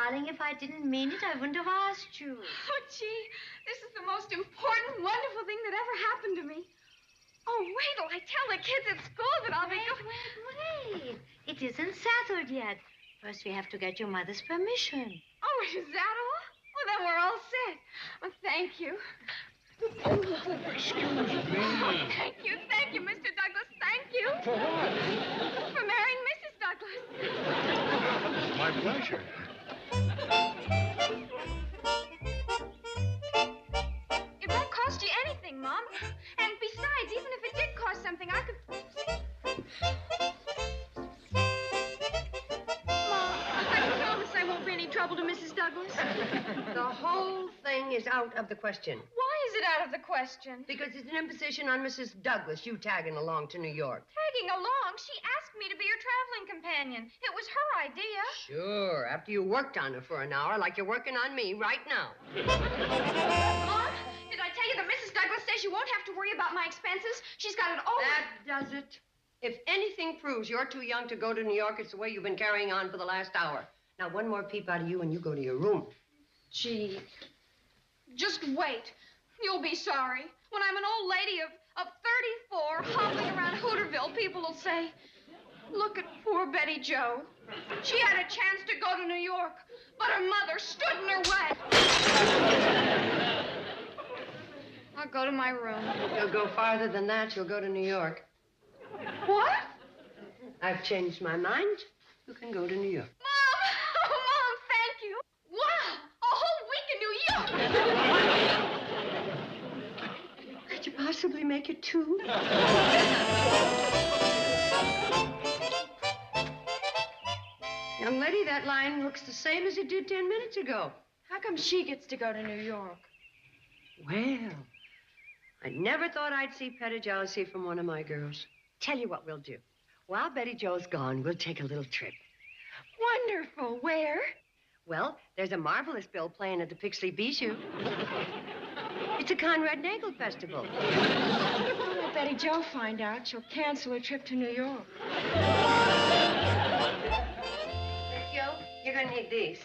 darling, if I didn't mean it, I wouldn't have asked you. Oh, gee, this is the most important, wonderful thing that ever happened to me. Oh, wait till I tell the kids at school that I'll be going... Wait. It isn't settled yet. First, we have to get your mother's permission. Oh, is that all? Well, then we're all set. Well, thank you. Oh, excuse me. Oh, thank you, Mr. Douglas. Thank you. For what? For marrying Mrs. Douglas. My pleasure. It won't cost you anything, Mom. And besides, even if it did cost something, I could... Mom, I promise I won't be any trouble to Mrs. Douglas. The whole thing is out of the question. Why is it out of the question? Because it's an imposition on Mrs. Douglas, you tagging along to New York. Tagging along? She asked me to be her traveling companion. It was her idea. Sure, after you worked on her for an hour like you're working on me right now. Mom, did I tell you that Mrs. Douglas says you won't have to worry about my expenses? She's got it all... That does it. If anything proves you're too young to go to New York, it's the way you've been carrying on for the last hour. Now, one more peep out of you and you go to your room. Gee, just wait. You'll be sorry. When I'm an old lady of 34 hobbling around Hooterville, people will say, look at poor Betty Jo. She had a chance to go to New York, but her mother stood in her way. I'll go to my room. You'll go farther than that. You'll go to New York. What? I've changed my mind. You can go to New York. Mom! Oh, Mom, thank you. Wow! A whole week in New York! Could you possibly make it 2? Young lady, that line looks the same as it did 10 minutes ago. How come she gets to go to New York? Well, I never thought I'd see petty jealousy from one of my girls. Tell you what we'll do. While Betty Jo's gone, we'll take a little trip. Wonderful. Where? Well, there's a marvelous bill playing at the Pixley Bijou. It's a Conrad Nagel festival. When Betty Jo find out, she'll cancel her trip to New York. Joe, you're gonna need these.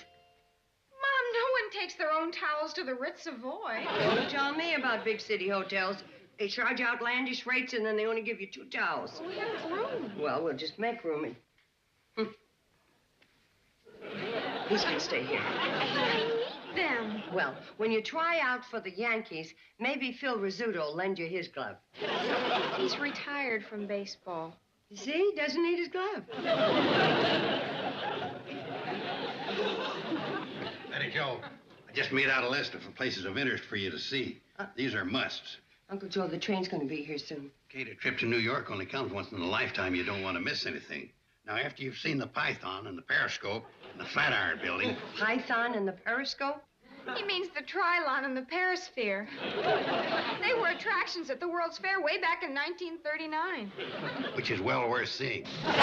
Mom, no one takes their own towels to the Ritz Savoy. Don't tell me about big city hotels. They charge outlandish rates, and then they only give you 2 towels. We have room. Well, we'll just make room and... These can stay here. I need them. Well, when you try out for the Yankees, maybe Phil Rizzuto will lend you his glove. He's retired from baseball. You see, he doesn't need his glove. Betty Jo, I just made out a list of places of interest for you to see. These are musts. Uncle Joe, the train's going to be here soon. Kate, a trip to New York only comes once in a lifetime. You don't want to miss anything. Now, after you've seen the Python and the Periscope and the Flatiron Building... Python and the Periscope? He means the Trilon and the Perisphere. They were attractions at the World's Fair way back in 1939. Which is well worth seeing. The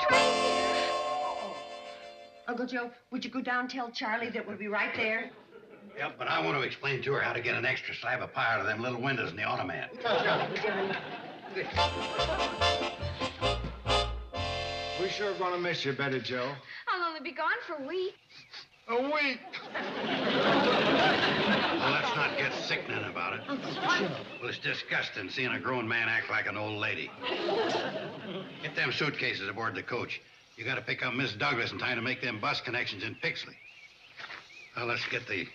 train's here. Uncle Joe, would you go down and tell Charlie that we'll be right there? Yep, but I want to explain to her how to get an extra slab of pie out of them little windows in the automat. Good. We sure gonna miss you, Betty Jo. I'll only be gone for a week. A week? Well, let's not get sickening about it. Well, it's disgusting seeing a grown man act like an old lady. Get them suitcases aboard the coach. You got to pick up Miss Douglas in time to make them bus connections in Pixley. Well, let's get the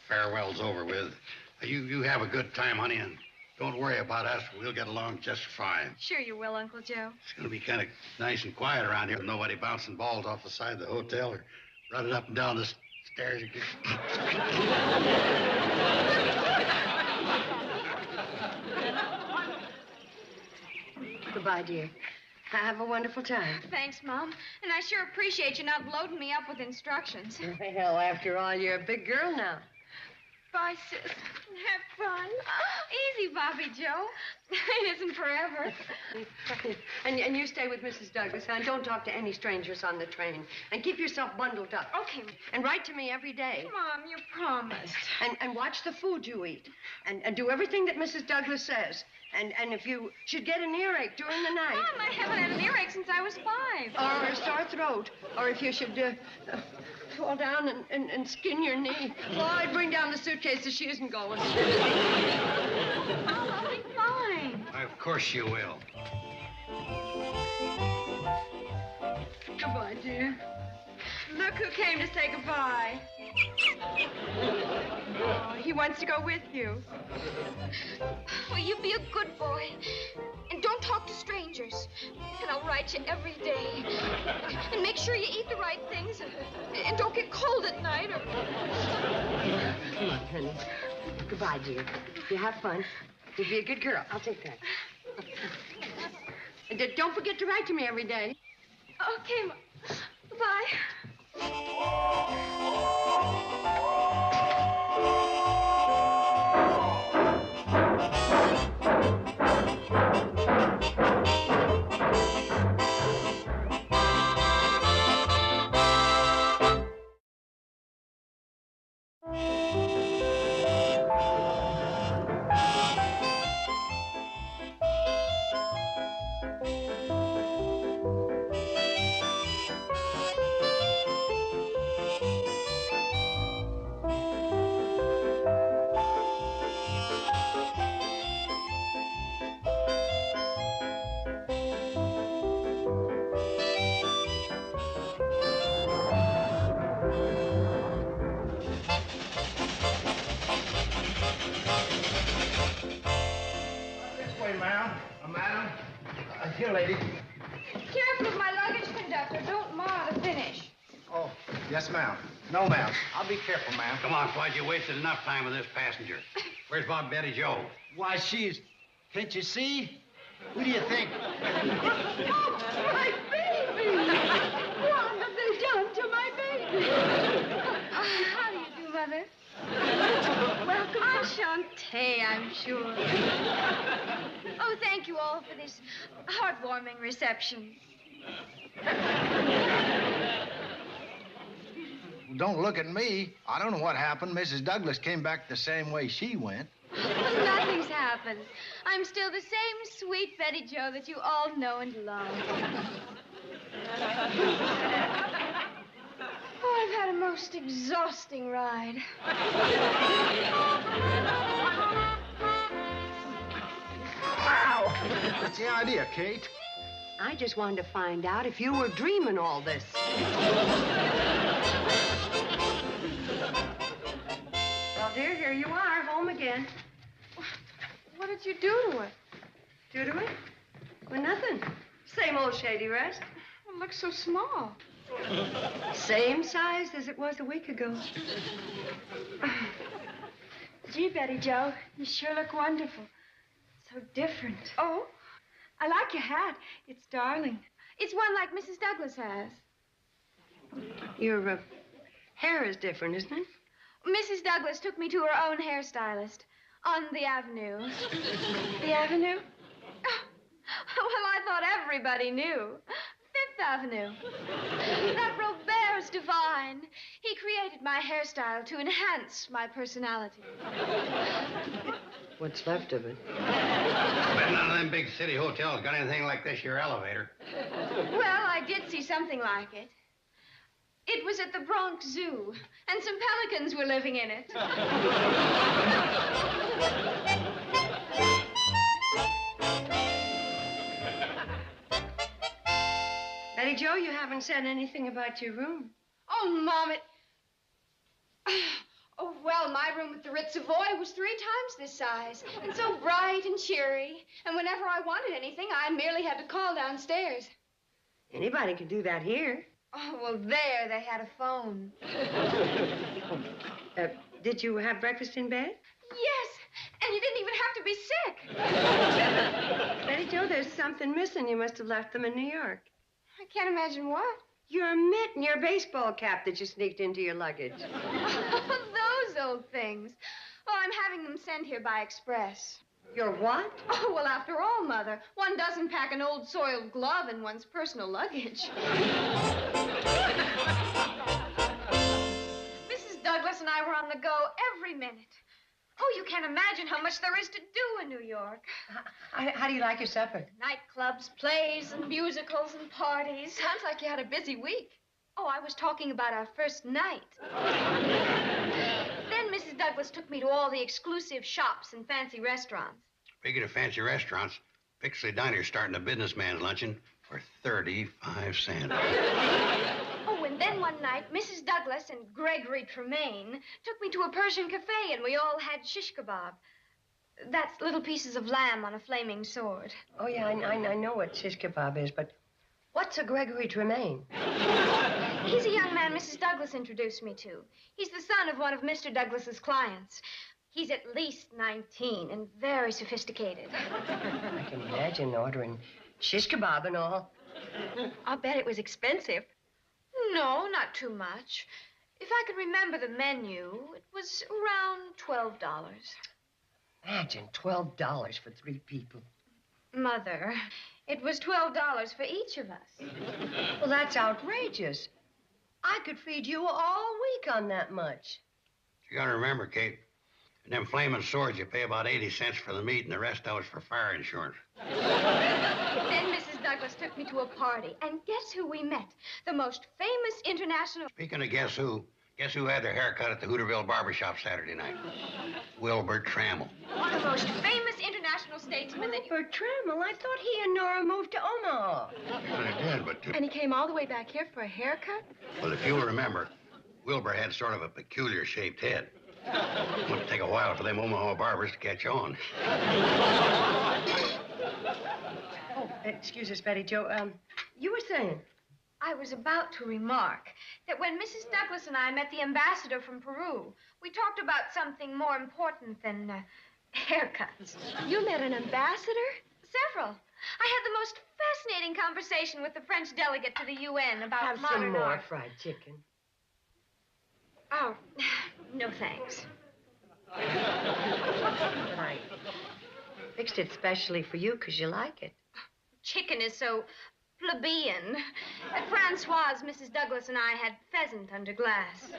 farewells over with. You have a good time, honey, and don't worry about us. We'll get along just fine. Sure you will, Uncle Joe. It's going to be kind of nice and quiet around here with nobody bouncing balls off the side of the hotel or running up and down the stairs again. Goodbye, dear. Have a wonderful time. Thanks, Mom. And I sure appreciate you not loading me up with instructions. Well, after all, you're a big girl now. Bye, Sis. Have fun. Easy, Bobby Joe. It isn't forever. And you stay with Mrs. Douglas, and don't talk to any strangers on the train. And keep yourself bundled up. Okay. And write to me every day. Mom, you promised. And watch the food you eat. And do everything that Mrs. Douglas says. And if you should get an earache during the night. Mom, I haven't had an earache since I was 5. Or a sore throat. Or if you should fall down and skin your knee. Well, I'd bring down the suitcase so she isn't going. Mom, I'll be fine. Of course you will. Goodbye, dear. Look who came to say goodbye. Oh, he wants to go with you. Well, you be a good boy. And don't talk to strangers. And I'll write you every day. And make sure you eat the right things. And don't get cold at night or... Come on, honey. Goodbye, dear. You have fun. You be a good girl. I'll take that. And don't forget to write to me every day. Okay, Mom. Bye. Here, lady. Careful of my luggage, conductor. Don't mar the finish. Oh, yes, ma'am. No, ma'am. I'll be careful, ma'am. Come on, Floyd. You wasted enough time with this passenger. Where's Bob Betty Joe? Why, she's... Can't you see? Who do you think? My baby! What have they done to my baby? How do you do, Mother? Welcome. Enchanté, I'm sure. Oh, thank you all for this heartwarming reception. Don't look at me. I don't know what happened. Mrs. Douglas came back the same way she went. Nothing's happened. I'm still the same sweet Betty Joe that you all know and love. Oh, I've had a most exhausting ride. Wow! What's the idea, Kate? I just wanted to find out if you were dreaming all this. Well, dear, here you are, home again. What did you do to it? Do to it? Well, nothing. Same old shady rest. It looks so small. Same size as it was a week ago. Gee, Betty Joe, you sure look wonderful. So different. Oh, I like your hat. It's darling. It's one like Mrs. Douglas has. Your hair is different, isn't it? Mrs. Douglas took me to her own hairstylist on the avenue. The avenue? Well, I thought everybody knew. Fifth Avenue. That Robert's divine. He created my hairstyle to enhance my personality. What's left of it? Bet none of them big city hotels got anything like this here elevator. Well, I did see something like it. It was at the Bronx Zoo, and some pelicans were living in it. Betty Joe, you haven't said anything about your room. Oh, Mom, Oh, well, my room at the Ritz Savoy was 3 times this size, and so bright and cheery. And whenever I wanted anything, I merely had to call downstairs. Anybody could do that here. Oh, well, there they had a phone. Did you have breakfast in bed? Yes, and you didn't even have to be sick. Betty Joe, there's something missing. You must have left them in New York. I can't imagine what. Your mitt and your baseball cap that you sneaked into your luggage. Those old things. Oh, I'm having them sent here by express. Your what? Oh, well, after all, Mother, one doesn't pack an old soiled glove in one's personal luggage. Mrs. Douglas and I were on the go every minute. Oh, you can't imagine how much there is to do in New York. How do you like your supper? Nightclubs, plays, and musicals and parties. Sounds like you had a busy week. Oh, I was talking about our first night. Then Mrs. Douglas took me to all the exclusive shops and fancy restaurants. Speaking of fancy restaurants, Pixley Diner's starting a businessman's luncheon for 35 cents. Oh, and then one night, Mrs. Douglas and Gregory Tremaine took me to a Persian cafe, and we all had shish kebab. That's little pieces of lamb on a flaming sword. Oh, yeah, I know what shish kebab is, but what's a Gregory Tremaine? He's a young man Mrs. Douglas introduced me to. He's the son of one of Mr. Douglas's clients. He's at least 19 and very sophisticated. I can imagine ordering shish kebab and all. I'll bet it was expensive. No, not too much. If I can remember the menu, it was around $12. Imagine $12 for 3 people. Mother, it was $12 for each of us. Well, that's outrageous. I could feed you all week on that much. You gotta remember, Kate, in them flaming swords, you pay about 80 cents for the meat, and the rest of it's for fire insurance. Then Mrs. Douglas took me to a party, and guess who we met? The most famous international... Speaking of guess who had their hair cut at the Hooterville barbershop Saturday night? Wilbur Trammell. The most famous international statesman that... Wilbur Trammell? I thought he and Nora moved to Omaha. Well, they did, but... And he came all the way back here for a haircut? Well, if you'll remember, Wilbur had sort of a peculiar-shaped head. It would take a while for them Omaha barbers to catch on. Oh, excuse us, Betty Jo. You were saying? I was about to remark that when Mrs. Douglas and I met the ambassador from Peru, we talked about something more important than haircuts. You met an ambassador? Several. I had the most fascinating conversation with the French delegate to the UN about Have modern some more art. fried chicken. Oh, no thanks. But I fixed it specially for you because you like it. Chicken is so plebeian. At Francois, Mrs. Douglas and I had pheasant under glass.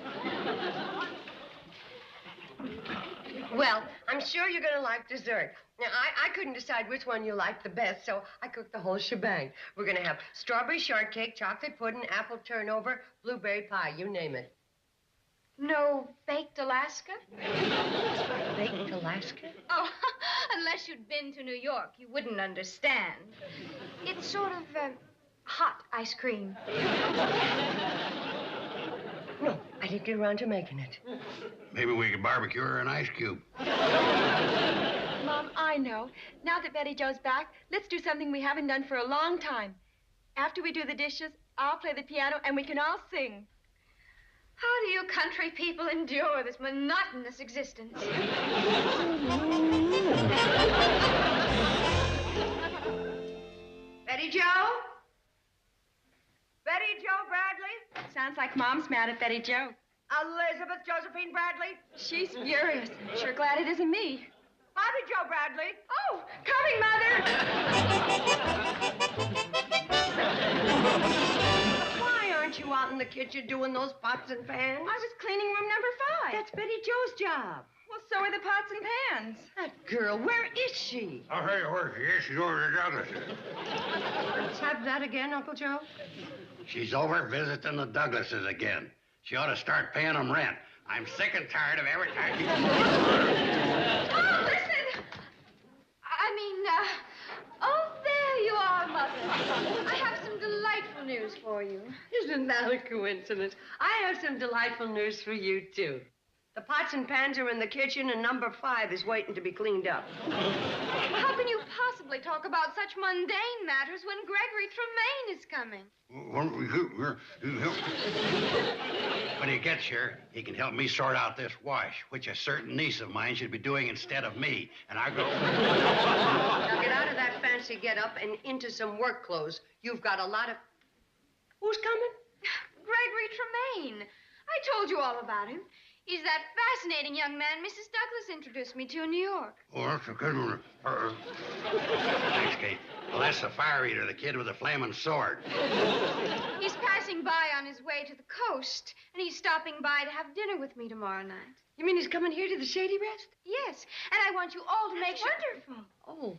Well, I'm sure you're going to like dessert. Now, I couldn't decide which one you liked the best, so I cooked the whole shebang. We're going to have strawberry shortcake, chocolate pudding, apple turnover, blueberry pie, you name it. No baked Alaska? Baked Alaska? Oh, unless you'd been to New York, you wouldn't understand. It's sort of hot ice cream. No, I didn't get around to making it. Maybe we could barbecue her an ice cube. Mom, I know. Now that Betty Jo's back, let's do something we haven't done for a long time. After we do the dishes, I'll play the piano and we can all sing. How do you country people endure this monotonous existence? Betty Jo? Betty Jo Bradley? Sounds like Mom's mad at Betty Jo. Elizabeth Josephine Bradley? She's furious. Sure glad it isn't me. Bobby Jo Bradley? Oh, coming, Mother! Why aren't you out in the kitchen doing those pots and pans? I was cleaning room number 5. That's Betty Jo's job. Well, so are the pots and pans. That girl, where is she? I'll tell you where she is. She's over to Douglas's. Let's have that again, Uncle Joe. She's over visiting the Douglases again. She ought to start paying them rent. I'm sick and tired of every time she... Oh, listen! Oh, there you are, Mother. I have some delightful news for you. Isn't that a coincidence? I have some delightful news for you, too. The pots and pans are in the kitchen, and number 5 is waiting to be cleaned up. How can you possibly talk about such mundane matters when Gregory Tremaine is coming? When he gets here, he can help me sort out this wash, which a certain niece of mine should be doing instead of me. And I go... Now get out of that fancy get-up and into some work clothes. You've got a lot of... Who's coming? Gregory Tremaine. I told you all about him. He's that fascinating young man Mrs. Douglas introduced me to in New York. Oh, that's a good one. Thanks, Kate. Well, that's the fire eater, the kid with the flaming sword. He's passing by on his way to the coast, and he's stopping by to have dinner with me tomorrow night. You mean he's coming here to the Shady Rest? Yes, and I want you all to make sure... Wonderful. Oh,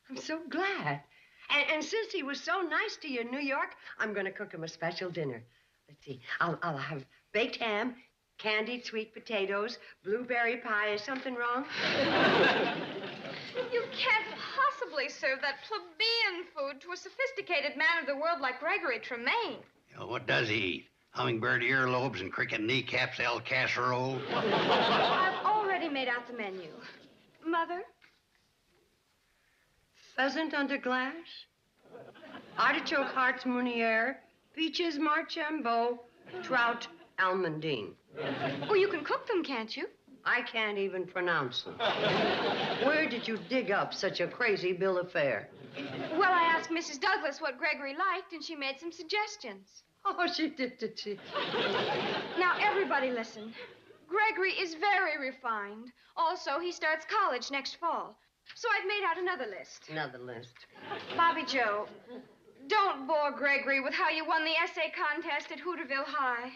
I'm so glad. And since he was so nice to you in New York, I'm going to cook him a special dinner. Let's see. I'll have baked ham, candied sweet potatoes, blueberry pie. Is something wrong? You can't possibly serve that plebeian food to a sophisticated man of the world like Gregory Tremaine. You know, what does he eat? Hummingbird earlobes and cricket kneecaps, El Casserole? I've already made out the menu. Mother? Pheasant under glass, artichoke hearts Meunier, peaches Marchambeau, trout almondine. Oh, you can cook them, can't you? I can't even pronounce them. Where did you dig up such a crazy bill of fare? Well, I asked Mrs. Douglas what Gregory liked, and she made some suggestions. Oh, she did she? Now, everybody listen. Gregory is very refined. Also, he starts college next fall. So I've made out another list. Another list. Bobby Joe, don't bore Gregory with how you won the essay contest at Hooterville High.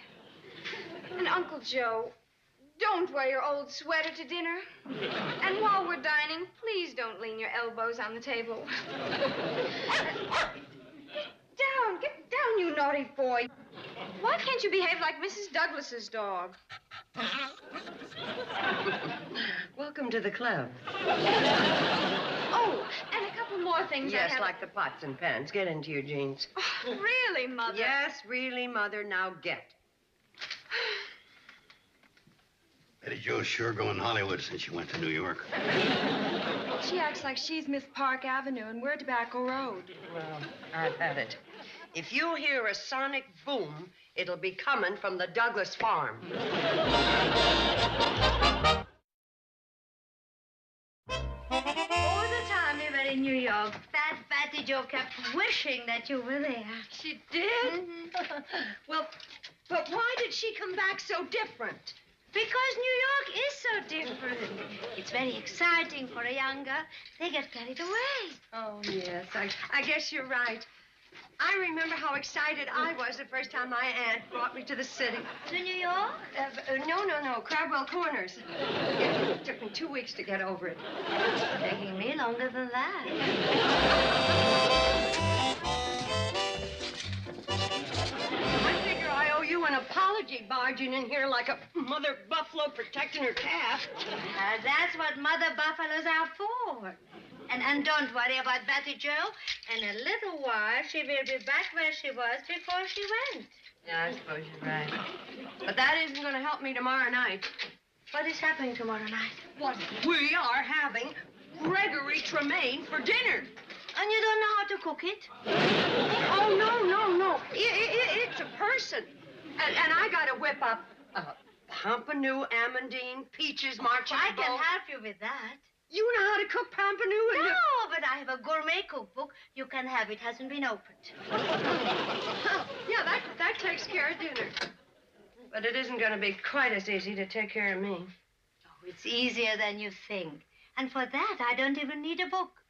And Uncle Joe, don't wear your old sweater to dinner. And while we're dining, please don't lean your elbows on the table. Get down, you naughty boy. Why can't you behave like Mrs. Douglas's dog? Welcome to the club. Oh, and a couple more things Yes, I have... like the pots and pans. Get into your jeans. Oh, really, Mother? Yes, really, Mother. Now get. Betty Jo's sure going Hollywood since she went to New York. She acts like she's Miss Park Avenue and we're Tobacco Road. Well, I've had it. If you hear a sonic boom, it'll be coming from the Douglas farm. All the time we were in New York, Fat Patty Jo kept wishing that you were there. She did? Well, but why did she come back so different? Because New York is so different. It's very exciting for a young girl. They get carried away. Oh, yes, I guess you're right. I remember how excited I was the first time my aunt brought me to the city. To New York? No, Crabwell Corners. It took me 2 weeks to get over it. Taking me longer than that. I figure I owe you an apology barging in here like a mother buffalo protecting her calf. That's what mother buffaloes are for. And don't worry about Betty Jo. In a little while, she will be back where she was before she went. Yeah, I suppose you're right. But that isn't going to help me tomorrow night. What is happening tomorrow night? What? We are having Gregory Tremaine for dinner. And you don't know how to cook it? Oh, no. It's a person. And I got to whip up pompano, amandine, peaches, Marchambeau. I can help you with that. You know how to cook pompano? No, but I have a gourmet cookbook. You can have it. Hasn't been opened. Yeah, that takes care of dinner. But it isn't going to be quite as easy to take care of me. Oh, it's easier than you think. And for that, I don't even need a book.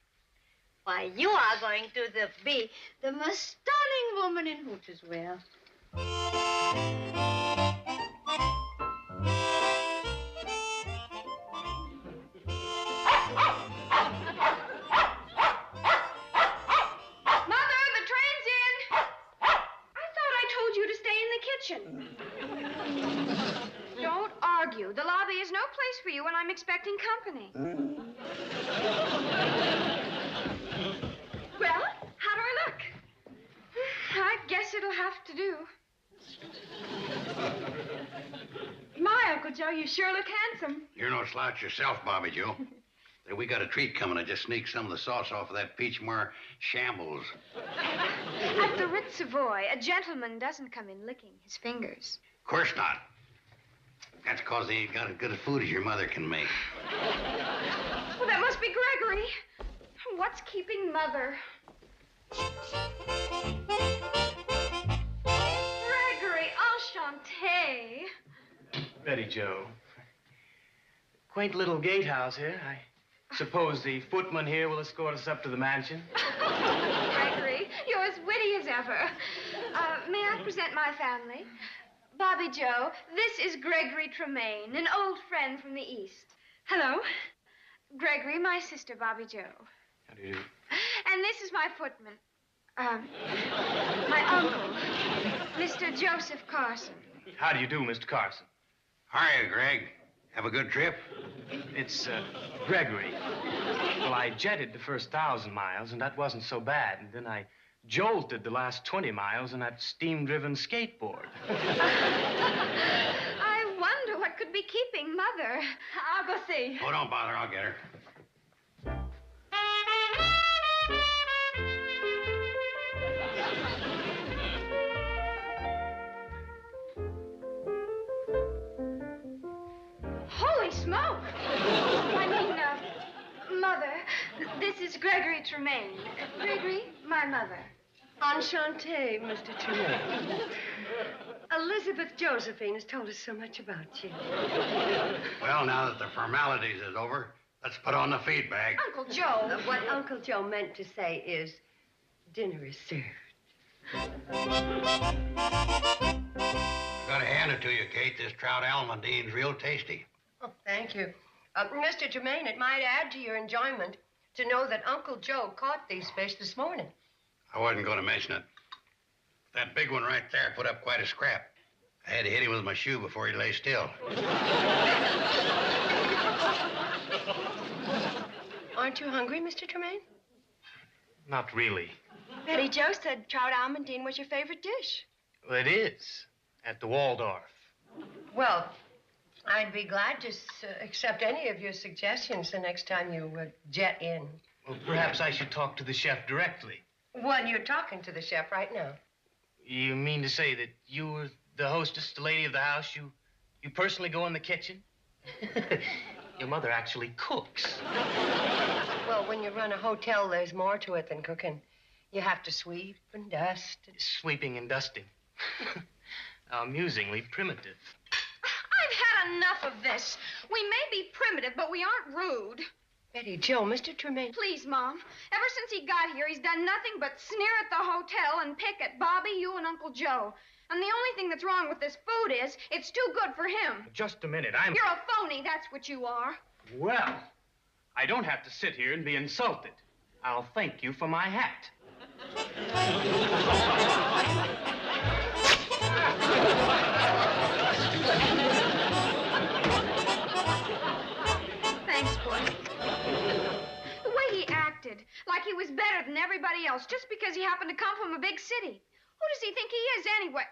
Why, you are going to be the most stunning woman in Hootersville. Don't argue. The lobby is no place for you when I'm expecting company. Well, how do I look? I guess it'll have to do. My, Uncle Joe, you sure look handsome. You're no slouch yourself, Bobby Joe. Say, we got a treat coming. I just sneaked some of the sauce off of that peach mar shambles. At the Ritz Savoy, a gentleman doesn't come in licking his fingers. Of course not. That's because they ain't got as good a food as your mother can make. Well, that must be Gregory. What's keeping Mother? Gregory, enchanté. Betty Jo, Quaint little gatehouse here. I suppose the footman here will escort us up to the mansion. Gregory, you're as witty as ever. May I present my family? Bobby Joe, this is Gregory Tremaine, an old friend from the East. Hello. Gregory, my sister, Bobby Joe. How do you do? And this is my footman. My uncle, Mr. Joseph Carson. How do you do, Mr. Carson? Hiya, Greg. Have a good trip? It's, Gregory. Well, I jetted the first 1,000 miles, and that wasn't so bad. And then I jolted the last 20 miles on that steam-driven skateboard. I wonder what could be keeping Mother. I'll go see. Oh, don't bother. I'll get her. Holy smoke! I mean, Mother, this is Gregory Tremaine. Gregory, my mother. Enchanté, Mr. Tremaine. Elizabeth Josephine has told us so much about you. Well, now that the formalities is over, let's put on the feed bag. Uncle Joe. What Uncle Joe meant to say is, dinner is served. Gotta hand it to you, Kate. This trout almondine's real tasty. Oh, thank you. Mr. Tremaine, it might add to your enjoyment to know that Uncle Joe caught these fish this morning. I wasn't going to mention it. That big one right there put up quite a scrap. I had to hit him with my shoe before he lay still. Aren't you hungry, Mr. Tremaine? Not really. Betty Joe said trout almondine was your favorite dish. Well, it is. At the Waldorf. Well, I'd be glad to accept any of your suggestions the next time you jet in. Well, perhaps I should talk to the chef directly. Well, you're talking to the chef right now. You mean to say that you were the hostess, the lady of the house? You personally go in the kitchen? Your mother actually cooks. Well, when you run a hotel, there's more to it than cooking. You have to sweep and dust. Sweeping and dusting. Amusingly primitive. I've had enough of this. We may be primitive, but we aren't rude. Betty Joe, Mr. Tremaine. Please, Mom. Ever since he got here, he's done nothing but sneer at the hotel and pick at Bobby, you, and Uncle Joe. And the only thing that's wrong with this food is it's too good for him. Just a minute, You're a phony, that's what you are. Well, I don't have to sit here and be insulted. I'll thank you for my hat. Thanks, boy. The way he acted, like he was better than everybody else just because he happened to come from a big city. Who does he think he is, anyway?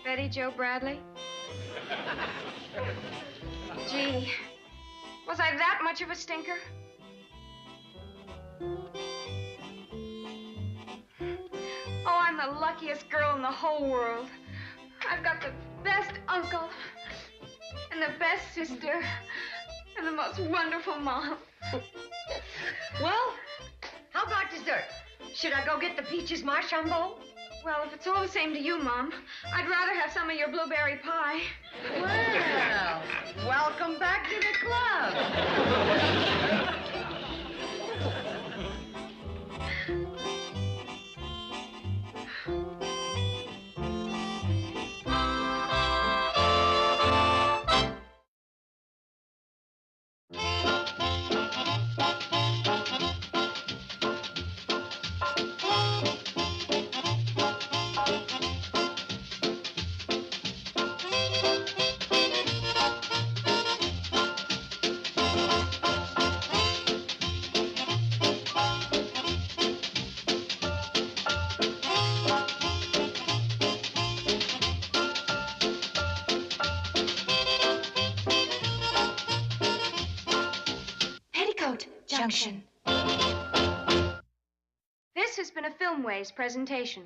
Betty Joe Bradley? Gee, was I that much of a stinker? Oh, I'm the luckiest girl in the whole world. I've got the best uncle, and the best sister, and the most wonderful mom. Well, how about dessert? Should I go get the peaches marchambone? Well, if it's all the same to you, Mom, I'd rather have some of your blueberry pie. Well, welcome back to the club. Petticoat, Junction. This has been a Filmways presentation.